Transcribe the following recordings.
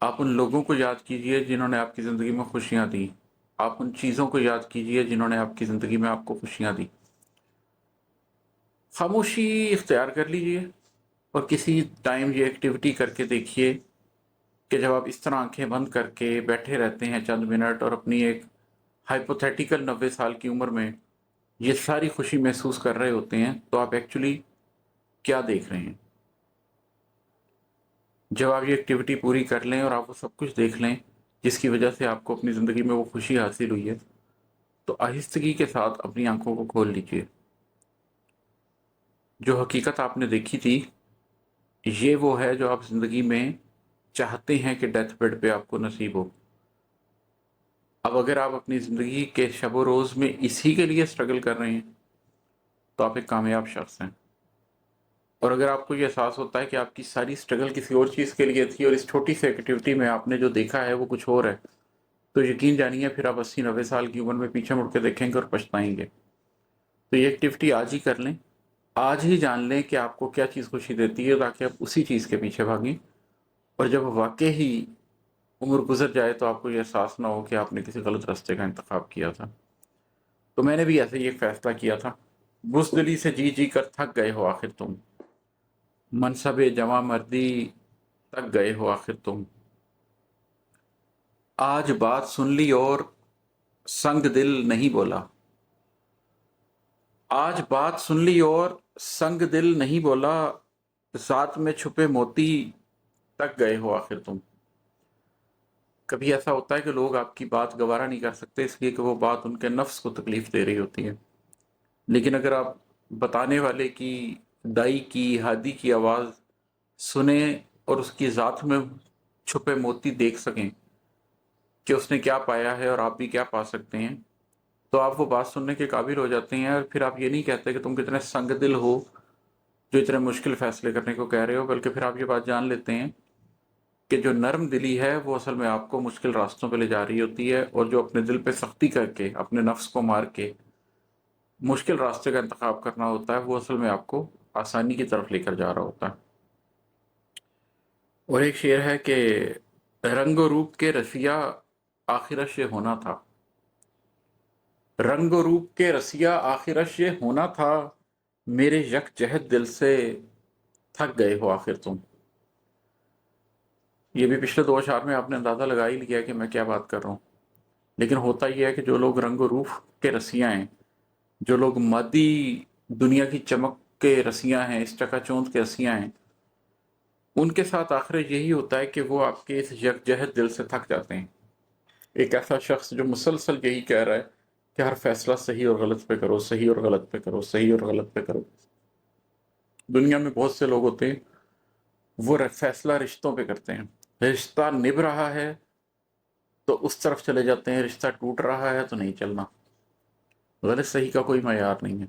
آپ ان لوگوں کو یاد کیجئے جنہوں نے آپ کی زندگی میں خوشیاں دی. آپ ان چیزوں کو یاد کیجئے جنہوں نے آپ کی زندگی میں آپ کو خوشیاں دی. خاموشی اختیار کر لیجئے اور کسی ٹائم یہ ایکٹیویٹی کر کے دیکھیے کہ جب آپ اس طرح آنکھیں بند کر کے بیٹھے رہتے ہیں چند منٹ اور اپنی ایک ہائپوتھیٹیکل 90 سال کی عمر میں یہ ساری خوشی محسوس کر رہے ہوتے ہیں تو آپ ایکچولی کیا دیکھ رہے ہیں. جب آپ یہ ایکٹیویٹی پوری کر لیں اور آپ وہ سب کچھ دیکھ لیں جس کی وجہ سے آپ کو اپنی زندگی میں وہ خوشی حاصل ہوئی ہے تو آہستگی کے ساتھ اپنی آنکھوں کو کھول لیجئے. جو حقیقت آپ نے دیکھی تھی یہ وہ ہے جو آپ زندگی میں چاہتے ہیں کہ ڈیتھ بیڈ پہ آپ کو نصیب ہو. اب اگر آپ اپنی زندگی کے شب و روز میں اسی کے لیے سٹرگل کر رہے ہیں تو آپ ایک کامیاب شخص ہیں. اور اگر آپ کو یہ احساس ہوتا ہے کہ آپ کی ساری سٹرگل کسی اور چیز کے لیے تھی اور اس چھوٹی سی ایکٹیویٹی میں آپ نے جو دیکھا ہے وہ کچھ اور ہے تو یقین جانیے پھر آپ 80-90 سال کی عمر میں پیچھے مڑ کے دیکھیں گے اور پچھتائیں گے. تو یہ ایکٹیویٹی آج ہی کر لیں. آج ہی جان لیں کہ آپ کو کیا چیز خوشی دیتی ہے تاکہ آپ اسی چیز کے پیچھے بھاگیں اور جب واقع ہی عمر گزر جائے تو آپ کو یہ احساس نہ ہو کہ آپ نے کسی غلط راستے کا انتخاب کیا تھا. تو میں نے بھی ایسے ہی ایک فیصلہ کیا تھا. بزدلی سے جی جی کر تھک گئے ہو آخر تم، منصب جواں مردی تک گئے ہو آخر تم. آج بات سن لی اور سنگ دل نہیں بولا. آج بات سن لی اور سنگ دل نہیں بولا، ذات میں چھپے موتی تک گئے ہو آخر تم. کبھی ایسا ہوتا ہے کہ لوگ آپ کی بات گوارا نہیں کر سکتے اس لیے کہ وہ بات ان کے نفس کو تکلیف دے رہی ہوتی ہے. لیکن اگر آپ بتانے والے کی، دائی کی، ہادی کی آواز سنیں اور اس کی ذات میں چھپے موتی دیکھ سکیں کہ اس نے کیا پایا ہے اور آپ بھی کیا پا سکتے ہیں تو آپ وہ بات سننے کے قابل ہو جاتے ہیں. اور پھر آپ یہ نہیں کہتے کہ تم کتنے سنگ دل ہو جو اتنے مشکل فیصلے کرنے کو کہہ رہے ہو، بلکہ پھر آپ یہ بات جان لیتے ہیں کہ جو نرم دلی ہے وہ اصل میں آپ کو مشکل راستوں پہ لے جا رہی ہوتی ہے اور جو اپنے دل پہ سختی کر کے اپنے نفس کو مار کے مشکل راستے کا انتخاب کرنا ہوتا ہے وہ اصل میں آپ کو آسانی کی طرف لے کر جا رہا ہوتا ہے. اور ایک شعر ہے کہ رنگ و روپ کے رسیا آخرش یہ ہونا تھا. رنگ و روپ کے رسیا آخرش یہ ہونا تھا، میرے یک جہت دل سے تھک گئے ہو آخر تم. یہ بھی پچھلے 2 اشعار میں آپ نے اندازہ لگا ہی لیا کہ میں کیا بات کر رہا ہوں. لیکن ہوتا یہ ہے کہ جو لوگ رنگ و روپ کے رسیاں ہیں، جو لوگ مادی دنیا کی چمک کے رسیاں ہیں، اس چکا چوند کے رسیاں ہیں، ان کے ساتھ آخر یہی ہوتا ہے کہ وہ آپ کے اس یکجہت دل سے تھک جاتے ہیں. ایک ایسا شخص جو مسلسل یہی کہہ رہا ہے کہ ہر فیصلہ صحیح اور غلط پہ کرو، صحیح اور غلط پہ کرو، صحیح اور غلط پہ کرو. دنیا میں بہت سے لوگ ہوتے ہیں وہ فیصلہ رشتوں پہ کرتے ہیں. رشتہ نبھ رہا ہے تو اس طرف چلے جاتے ہیں، رشتہ ٹوٹ رہا ہے تو نہیں چلنا. غلط صحیح کا کوئی معیار نہیں ہے.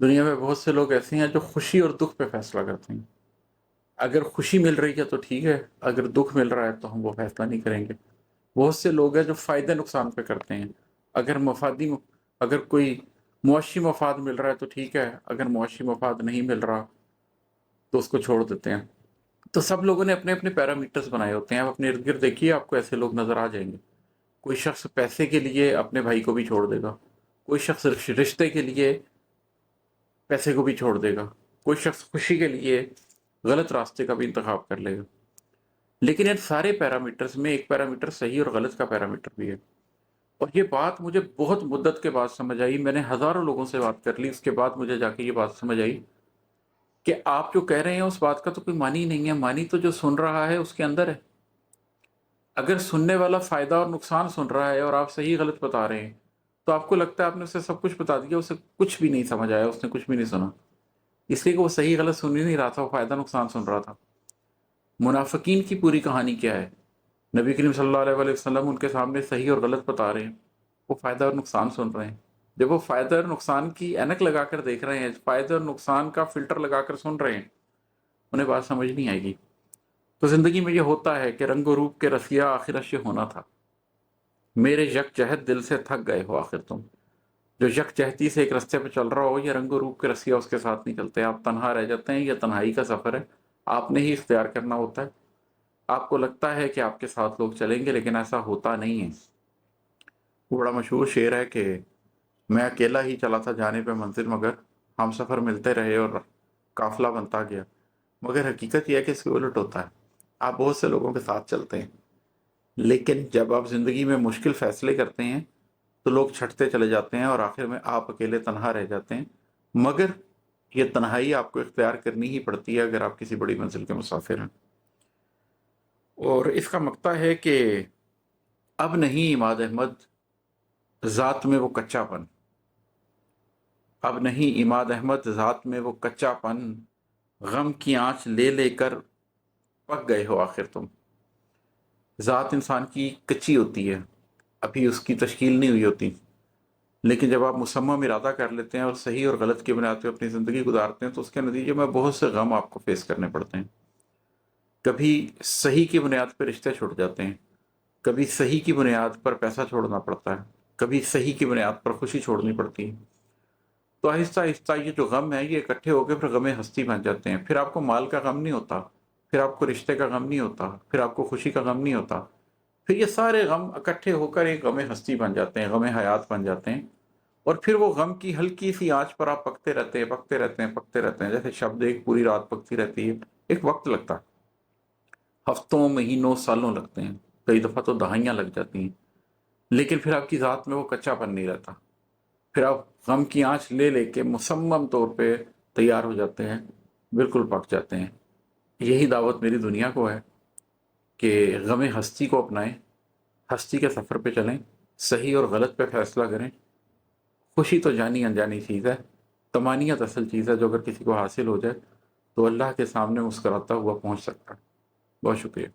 دنیا میں بہت سے لوگ ایسے ہیں جو خوشی اور دکھ پہ فیصلہ کرتے ہیں. اگر خوشی مل رہی ہے تو ٹھیک ہے، اگر دکھ مل رہا ہے تو ہم وہ فیصلہ نہیں کریں گے. بہت سے لوگ ہیں جو فائدے نقصان پہ کرتے ہیں. اگر کوئی معاشی مفاد مل رہا ہے تو ٹھیک ہے، اگر معاشی مفاد نہیں مل رہا تو اس کو چھوڑ دیتے ہیں. تو سب لوگوں نے اپنے اپنے پیرامیٹرز بنائے ہوتے ہیں. آپ اپنے ارد گرد دیکھیے، آپ کو ایسے لوگ نظر آ جائیں گے. کوئی شخص پیسے کے لیے اپنے بھائی کو بھی چھوڑ دے گا، کوئی شخص رشتے کے لیے پیسے کو بھی چھوڑ دے گا، کوئی شخص خوشی کے لیے غلط راستے کا بھی انتخاب کر لے گا. لیکن ان سارے پیرامیٹرز میں ایک پیرامیٹر صحیح اور غلط کا پیرامیٹر بھی ہے. اور یہ بات مجھے بہت مدت کے بعد سمجھ آئی. میں نے ہزاروں لوگوں سے بات کر لی، اس کے بعد مجھے جا کے یہ بات سمجھ آئی کہ آپ جو کہہ رہے ہیں اس بات کا تو کوئی معنی نہیں ہے. معنی تو جو سن رہا ہے اس کے اندر ہے. اگر سننے والا فائدہ اور نقصان سن رہا ہے اور آپ صحیح غلط بتا رہے ہیں تو آپ کو لگتا ہے آپ نے اسے سب کچھ بتا دیا، اسے کچھ بھی نہیں سمجھ آیا، اس نے کچھ بھی نہیں سنا. اس لیے کہ وہ صحیح غلط سن ہی نہیں رہا تھا، وہ فائدہ نقصان سن رہا تھا. منافقین کی پوری کہانی کیا ہے؟ نبی کریم صلی اللہ علیہ وسلم ان کے سامنے صحیح اور غلط بتا رہے ہیں، وہ فائدہ اور نقصان سن رہے ہیں. جب وہ فائدہ اور نقصان کی اینک لگا کر دیکھ رہے ہیں، فائدہ اور نقصان کا فلٹر لگا کر سن رہے ہیں، انہیں بات سمجھ نہیں آئے گی. تو زندگی میں یہ ہوتا ہے کہ رنگ و روپ کے رسیا آخرش یہ ہونا تھا، میرے یک جہت دل سے تھک گئے ہو آخر تم. جو یک جہتی سے ایک رستے پہ چل رہا ہو، یہ رنگ و روپ کے رسیا اس کے ساتھ نہیں چلتے. آپ تنہا رہ جاتے ہیں. یہ تنہائی کا سفر ہے، آپ نے ہی اختیار کرنا ہوتا ہے آپ کو لگتا ہے کہ آپ کے ساتھ لوگ چلیں گے، لیکن ایسا ہوتا نہیں ہے۔ وہ بڑا مشہور شعر ہے کہ میں اکیلا ہی چلا تھا جانے پہ منزل، مگر ہم سفر ملتے رہے اور قافلہ بنتا گیا۔ مگر حقیقت یہ ہے کہ اس کے الٹ ہوتا ہے، آپ بہت سے لوگوں کے ساتھ چلتے ہیں، لیکن جب آپ زندگی میں مشکل فیصلے کرتے ہیں تو لوگ چھٹتے چلے جاتے ہیں اور آخر میں آپ اکیلے تنہا رہ جاتے ہیں۔ مگر یہ تنہائی آپ کو اختیار کرنی ہی پڑتی ہے اگر آپ کسی بڑی منزل کے مسافر ہیں۔ اور اس کا مقطع ہے کہ اب نہیں عماد احمد ذات میں وہ کچا پن، اب نہیں عماد احمد ذات میں وہ کچا پن، غم کی آنچ لے لے کر پک گئے ہو آخر تم۔ ذات انسان کی کچی ہوتی ہے، ابھی اس کی تشکیل نہیں ہوئی ہوتی، لیکن جب آپ مصمم ارادہ کر لیتے ہیں اور صحیح اور غلط کی بنیاد پہ اپنی زندگی گزارتے ہیں تو اس کے نتیجے میں بہت سے غم آپ کو فیس کرنے پڑتے ہیں۔ کبھی صحیح کی بنیاد پہ رشتے چھوٹ جاتے ہیں، کبھی صحیح کی بنیاد پر پیسہ چھوڑنا پڑتا ہے، کبھی صحیح کی بنیاد پر خوشی چھوڑنی پڑتی ہے۔ تو آہستہ آہستہ یہ جو غم ہے یہ اکٹھے ہو کے پھر غم ہستی بن جاتے ہیں۔ پھر آپ کو مال کا غم نہیں ہوتا، پھر آپ کو رشتے کا غم نہیں ہوتا، پھر آپ کو خوشی کا غم نہیں ہوتا، پھر یہ سارے غم اکٹھے ہو کر ایک غم ہستی بن جاتے ہیں، غم حیات بن جاتے ہیں۔ اور پھر وہ غم کی ہلکی سی آنچ پر آپ پکتے رہتے ہیں، پکتے رہتے ہیں، پکتے رہتے ہیں، جیسے شبد ایک پوری رات پکتی رہتی ہے۔ ایک وقت لگتا ہے، ہفتوں، مہینوں، سالوں لگتے ہیں، کئی دفعہ تو دہائیاں لگ جاتی ہیں، لیکن پھر آپ کی ذات میں وہ کچا پن نہیں رہتا۔ پھر آپ غم کی آنچ لے لے کے مصمم طور پہ تیار ہو جاتے ہیں، بالکل پک جاتے ہیں۔ یہی دعوت میری دنیا کو ہے کہ غم ہستی کو اپنائیں، ہستی کے سفر پہ چلیں، صحیح اور غلط پہ فیصلہ کریں۔ خوشی تو جانی انجانی چیز ہے، طمانینت اصل چیز ہے جو اگر کسی کو حاصل ہو جائے تو اللہ کے سامنے مسکراتا ہوا پہنچ سکتا ہے۔ بہت شکریہ۔